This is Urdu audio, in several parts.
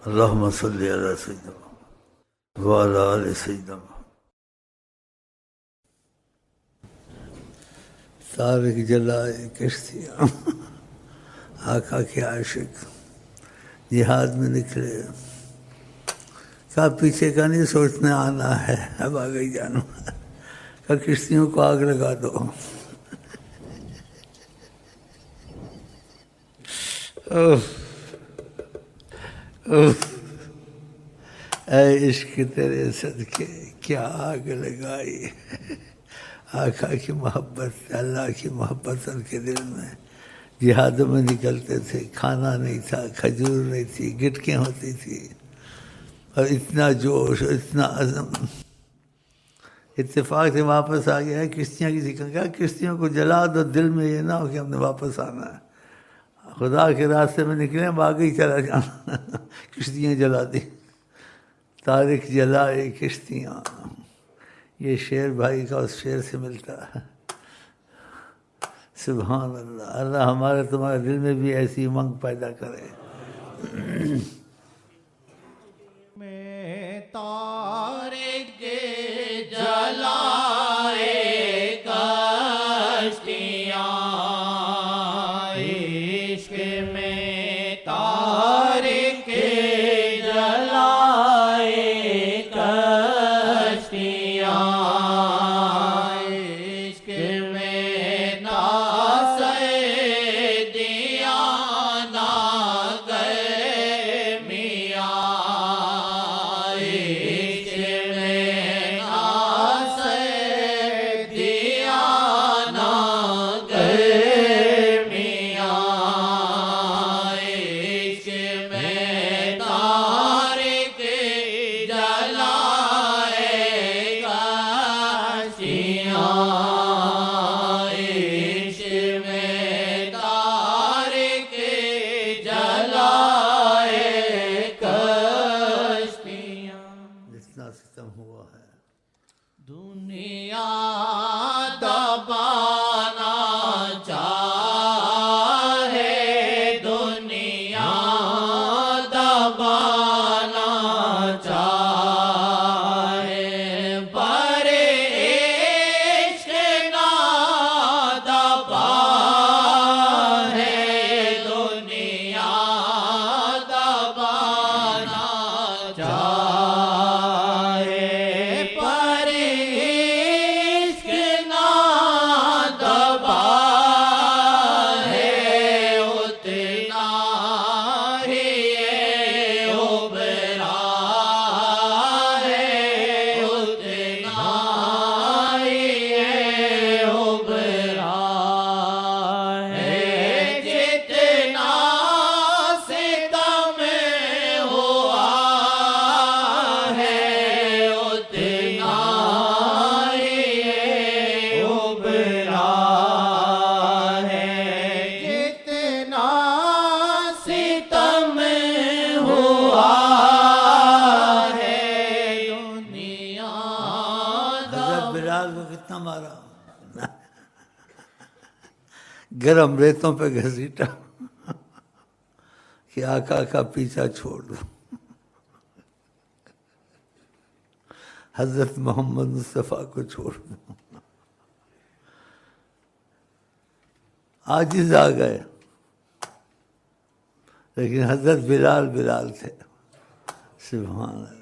اللہم صلی علی سیدنا وعلی آل سیدنا. طارق جلائے کشتیاں آقا کے عاشق جہاد میں نکلے. کہا پیچھے کا نہیں سوچنے آنا ہے، اب آ گئی جانو. کہا کشتیوں کو آگ لگا دو. اے عشق تیرے صدقے کیا آگ لگائی. آقا کی محبت، اللہ کی محبت ان کے دل میں. جہادوں میں نکلتے تھے، کھانا نہیں تھا، کھجور نہیں تھی، گٹکیں ہوتی تھی، اور اتنا جوش اور اتنا عزم. اتفاق سے واپس آ گیا ہے. کشتیاں کسی کا کہا کشتیوں کو جلا دو، دل میں یہ نہ ہو کہ ہم نے واپس آنا ہے. خدا کے راستے میں نکلے ہم آگے ہی چلا جانا. کشتیاں جلا دی. طارق جلائے کشتیاں، یہ شعر بھائی کا اس شعر سے ملتا ہے. سبحان اللہ. اللہ ہمارے تمہارے دل میں بھی ایسی امنگ پیدا کرے. میں طارق جلائے کشتیاں، عشق میں طارق جلائے کشتیاں، عشق میں ناسے دیا نہ گئے میاں. دنیا دبانا چاہے، دنیا دبانا چاہے، پر عشق نہ دبا ہے. دنیا دبانا چاہے، پر عشق نہ دبا ہے. اتنا ہی ابھرا ہے، اتنا ہی ابھرا ہے. جتنا ستم ہوا ہے، اتنا ہی ابھرا ہے. جتنا ستم ہوا ہے، دنیا حضرت بلال کو کتنا مارا، گرم ریتوں پہ گھسیٹا کہ آقا کا پیچھا چھوڑ دو. حضرت محمد مصطفیٰ کو چھوڑ دو. عاجز آ گئے، لیکن حضرت بلال بلال تھے. سبحان اللہ.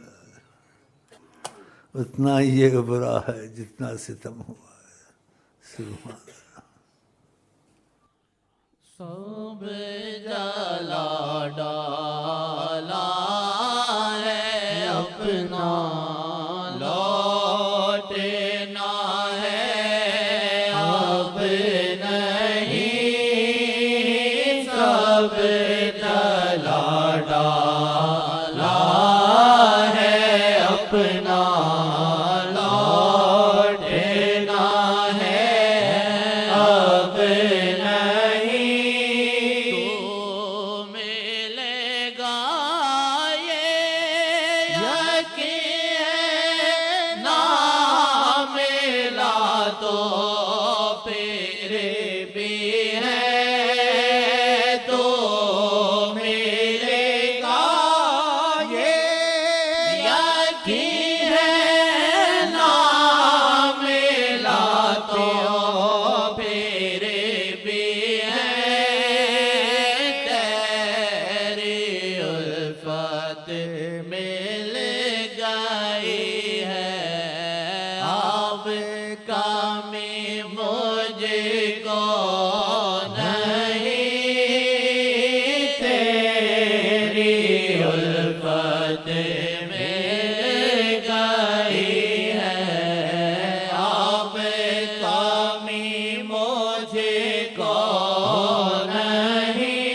اتنا ہی یہ برا ہے جتنا ستم ہوا ہے. سبحان اللہ. سب جلا ڈالا ہے اپنا، لوٹنا ہے اب نہیں. سب جلا ڈالا ہے اپنا، لوٹنا ہے اب نہیں. تو ملے گا یہ یقین الفت مل گئی ہے، اب کمی مجھ کو نہیں، تیری الفت مل گئی ہے، اب کمی مجھ کو نہیں،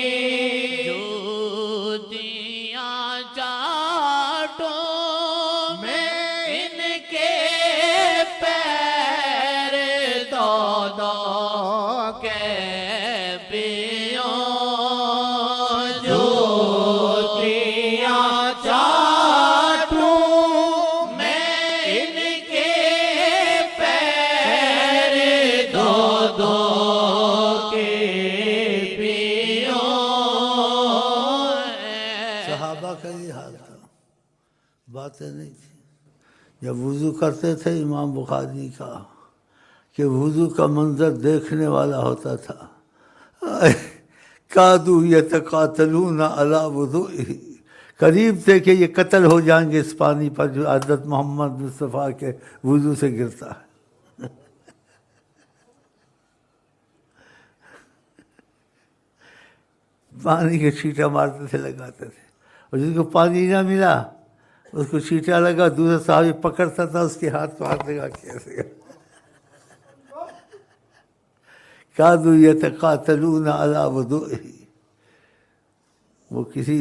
جوتیاں چاٹوں میں ان کے پیر دو دو کے پیوں، جوتیاں چاٹوں میں ان کے پیر دو دو کے پیوں۔ صحابہ کا یہ حال تھا، باتیں نہیں تھی۔ جب وضو کرتے تھے امام بخاری نے کہا کہ وضو کا منظر دیکھنے والا ہوتا تھا، کادو یتقاتلون علی وضوئہ، قریب تھے کہ یہ قتل ہو جائیں گے اس پانی پر جو حضرت محمد مصطفیٰ کے وضو سے گرتا ہے۔ پانی کے چھینٹا مارتے تھے، لگاتے تھے، اور جس کو پانی نہ ملا اس کو چھینٹا لگا، دوسرا صحابی پکڑتا تھا اس کے ہاتھ کو ہاتھ لگا کے ایسے کادو یتقاتلون علی وضوئہ۔ وہ کسی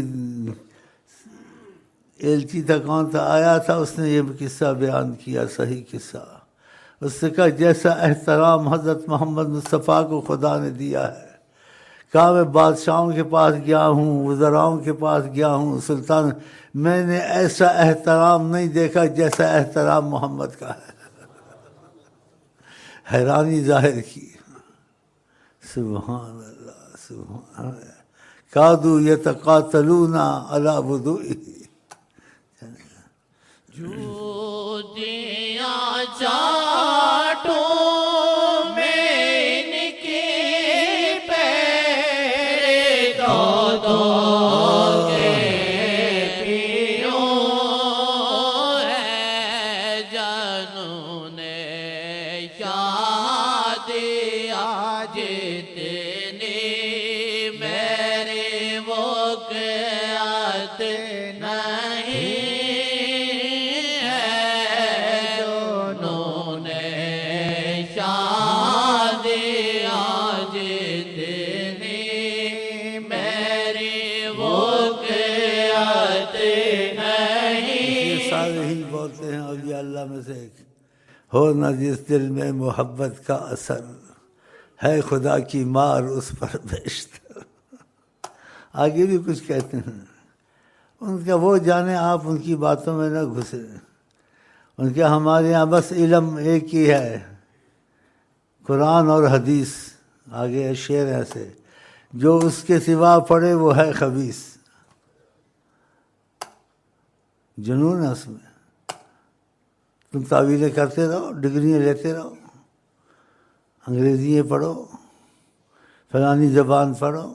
ایلچی تھا، کون تھا، آیا تھا، اس نے یہ قصہ بیان کیا، صحیح قصہ۔ اس سے کہا جیسا احترام حضرت محمد مصطفیٰ کو خدا نے دیا ہے، کہا میں بادشاہوں کے پاس گیا ہوں، وزراؤں کے پاس گیا ہوں، سلطان، میں نے ایسا احترام نہیں دیکھا جیسا احترام محمد کا ہے۔ حیرانی ظاہر کی، سبحان اللہ سبحان اللہ، کادو یتقاتلون علی وضوئہ۔ جوتیاں چاٹوں میں ان کے پیر دو دو کے پیوں، ہے جنون شادی آج اتنی میرے وقت نہیں ہے، جنون شادی آج اتنی میری وقت نہیں۔ یہ سارے ہی بولتے ہیں اولیاء اللہ میں سے ایک، ہو نہ جس دل میں محبت کا اثر، ہے خدا کی مار اس پر بیشتر۔ آگے بھی کچھ کہتے ہیں، ان کا وہ جانے، آپ ان کی باتوں میں نہ گھسے، ان کے ہمارے یہاں بس علم ایک ہی ہے، قرآن اور حدیث۔ آگے شعر ایسے، جو اس کے سوا پڑھے وہ ہے خبیث۔ جنون ہے اس میں، تم تعویلیں کرتے رہو، ڈگریاں لیتے رہو، انگریزی پڑھو، فلانی زبان پڑھو،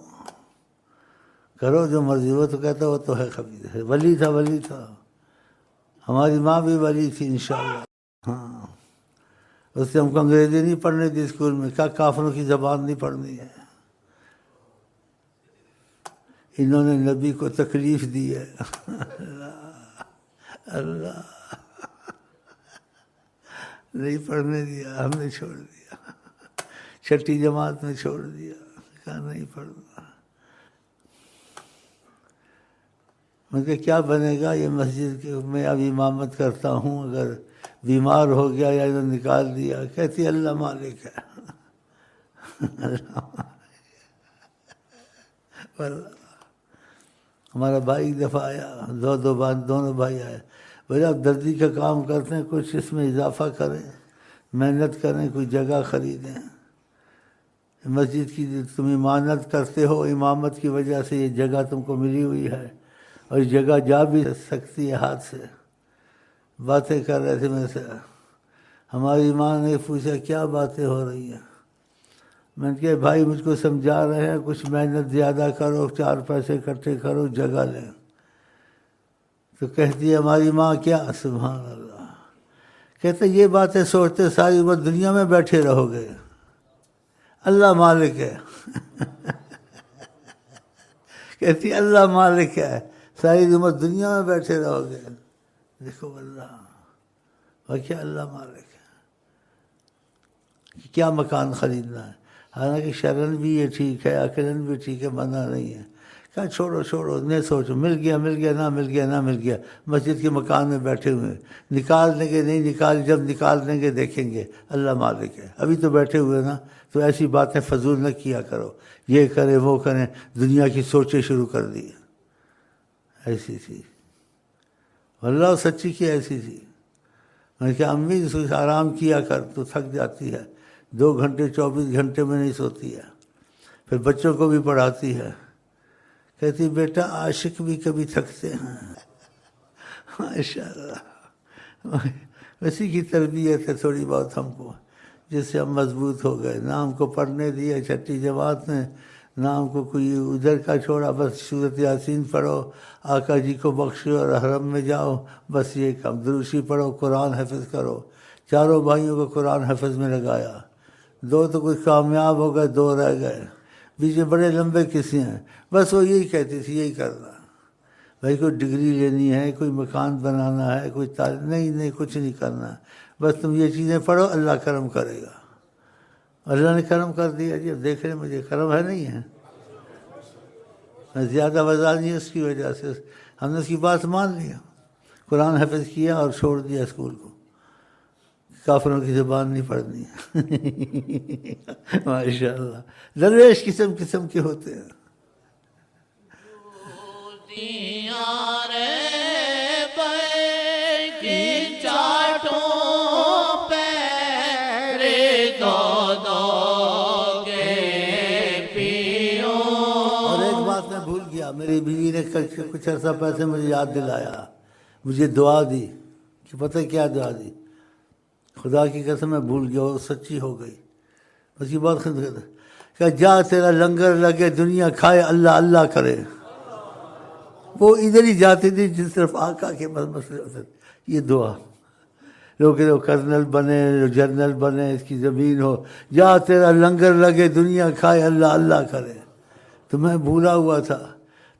کرو جو مرضی، وہ تو کہتا وہ تو ہے خبیث ہے۔ ولی تھا، ولی تھا، ہماری ماں بھی ولی تھی انشاءاللہ۔ ہاں، اس سے ہم کو انگریزی نہیں پڑھنے دی اسکول میں، کیا کافروں کی زبان نہیں پڑھنی ہے۔ انہوں نے نبی کو تکلیف دی ہے، اللہ نہیں پڑھنے دیا، ہم نے چھوڑ دیا، چھٹی جماعت میں چھوڑ دیا، کہا نہیں پڑھنا۔ میں کہ کیا بنے گا، یہ مسجد میں اب امامت کرتا ہوں، اگر بیمار ہو گیا یا انہوں نے نکال دیا، کہتی اللہ مالک ہے، اللہ مالک۔ ہمارا بھائی ایک دفعہ آیا، دونوں بھائی آئے، بولے آپ دردی کا کام کرتے ہیں، کچھ اس میں اضافہ کریں، محنت کریں، کوئی جگہ خریدیں، مسجد کی تم امانت کرتے ہو، امامت کی وجہ سے یہ جگہ تم کو ملی ہوئی ہے، اور یہ جگہ جا بھی سکتی ہے ہاتھ سے۔ باتیں کر رہے تھے میں سے، ہماری ماں نے پوچھا کیا باتیں ہو رہی ہیں؟ میں نے کہا بھائی مجھ کو سمجھا رہے ہیں کچھ محنت زیادہ کرو، 4 پیسے اکٹھے کرو، جگہ لیں۔ تو کہتی ہے ہماری ماں کیا؟ سبحان اللہ. کہتے یہ باتیں سوچتے ساری عمر دنیا میں بیٹھے رہو گے. اللہ مالک ہے. کہتی اللہ مالک ہے، ساری عمر دنیا میں بیٹھے رہو گے. دیکھو اللہ، اور کیا اللہ مالک ہے. کیا مکان خریدنا ہے. حالانکہ شرن بھی یہ ٹھیک ہے، عقلن بھی ٹھیک ہے، منع نہیں ہے. کہا چھوڑو نہیں سوچو، مل گیا نہ مل گیا. مسجد کے مکان میں بیٹھے ہوئے، نکال دیں گے نہیں نکال، جب نکال دیں گے دیکھیں گے. اللہ مالک ہے. ابھی تو بیٹھے ہوئے نا، تو ایسی باتیں فضول نہ کیا کرو. یہ کریں وہ کریں، دنیا کی سوچیں شروع کر دی. ایسی تھی اللہ، سچی کی ایسی تھی. میں نے کہا امی آرام کیا کر، تو تھک جاتی ہے. 2 گھنٹے 24 گھنٹے میں نہیں سوتی ہے. پھر بچوں کو بھی پڑھاتی ہے. کہتی بیٹا عاشق بھی کبھی تھکتے ہیں. ماشاء اللہ، اسی کی تربیت ہے تھوڑی بہت ہم کو، جس سے ہم مضبوط ہو گئے. نام کو پڑھنے دیا 6ٹھی جماعت میں، نام کو کوئی ادھر کا چھوڑا، بس سورۃ یاسین پڑھو، آقا جی کو بخشو اور حرم میں جاؤ، بس یہ کام. دروشی پڑھو، قرآن حفظ کرو. 4 بھائیوں کو قرآن حفظ میں لگایا. 2 تو کچھ کامیاب ہو گئے، 2 رہ گئے. بیچ میں بڑے لمبے قصے ہیں. بس وہ یہی کہتی تھی، یہی کرنا. بھائی کوئی ڈگری لینی ہے، کوئی مکان بنانا ہے، کوئی تعلیم نہیں کچھ نہیں کرنا. بس تم یہ چیزیں پڑھو، اللہ کرم کرے گا. اللہ نے کرم کر دیا جی. اب دیکھ رہے مجھے کرم ہے نہیں ہے. زیادہ وضاح نہیں ہے، اس کی وجہ سے ہم نے اس کی بات مان لیا. قرآن حفظ کیا اور چھوڑ دیا اسکول کو. کافروں کی زبان نہیں پڑھنی ہے. ماشاء اللہ، درویش قسم قسم کے ہوتے ہیں. میری بیوی نے کچھ عرصہ پہلے مجھے یاد دلایا، مجھے دعا دی کہ پتہ کیا دعا دی. خدا کی قسم میں بھول گیا، وہ سچی ہو گئی. اس کی بات کہ جا تیرا لنگر لگے، دنیا کھائے، اللہ اللہ کرے. وہ ادھر ہی جاتی تھی جس طرف آقا کے مسئلے ہوتے. یہ دعا لوگ کرنل بنے، جنرل بنے، اس کی زمین ہو، جا تیرا لنگر لگے، دنیا کھائے، اللہ اللہ کرے. تو میں بھولا ہوا تھا.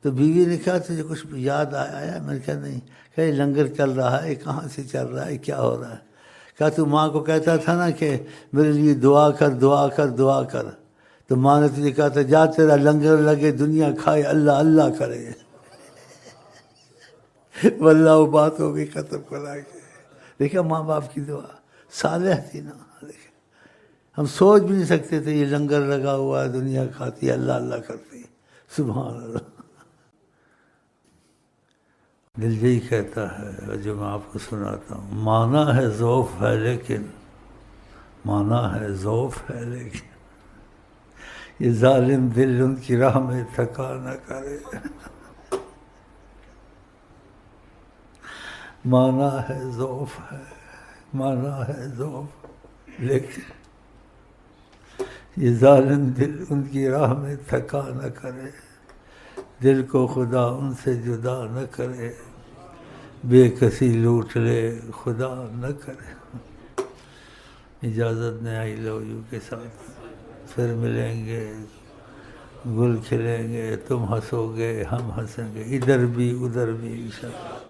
تو بیوی نے کہا تجھے کچھ یاد آیا؟ میں نے کہا نہیں. کہ لنگر چل رہا ہے، کہاں سے چل رہا ہے، کیا ہو رہا ہے؟ کہا تو ماں کو کہتا تھا نا کہ میرے لیے دعا کر دعا کر دعا کر. تو ماں نے تجھے کہا تھا جا تیرا لنگر لگے، دنیا کھائے، اللہ اللہ کرے. واللہ وہ بات ہو گئی ختم کرا کے. دیکھا ماں باپ کی دعا صالح تھی نا. ہم سوچ بھی نہیں سکتے تھے یہ لنگر لگا ہوا ہے، دنیا کھاتی ہے، اللہ اللہ کرتی ہے. سبحان اللہ. دل یہی کہتا ہے جو میں آپ کو سناتا ہوں. مانا ہے ذوف ہے لیکن، مانا ہے ذوف ہے لیکن، یہ ظالم دل ان کی راہ میں تھکا نہ کرے. مانا ہے ذوف ہے، مانا ہے ذوف لیکن، یہ ظالم دل ان کی راہ میں تھکا نہ کرے. دل کو خدا ان سے جدا نہ کرے، بے کسی لوٹ لے خدا نہ کرے. اجازت نہیں آئی لو یو کے ساتھ. پھر ملیں گے، گل کھلیں گے، تم ہنسو گے، ہم ہنسیں گے، ادھر بھی ادھر بھی انشاءاللہ.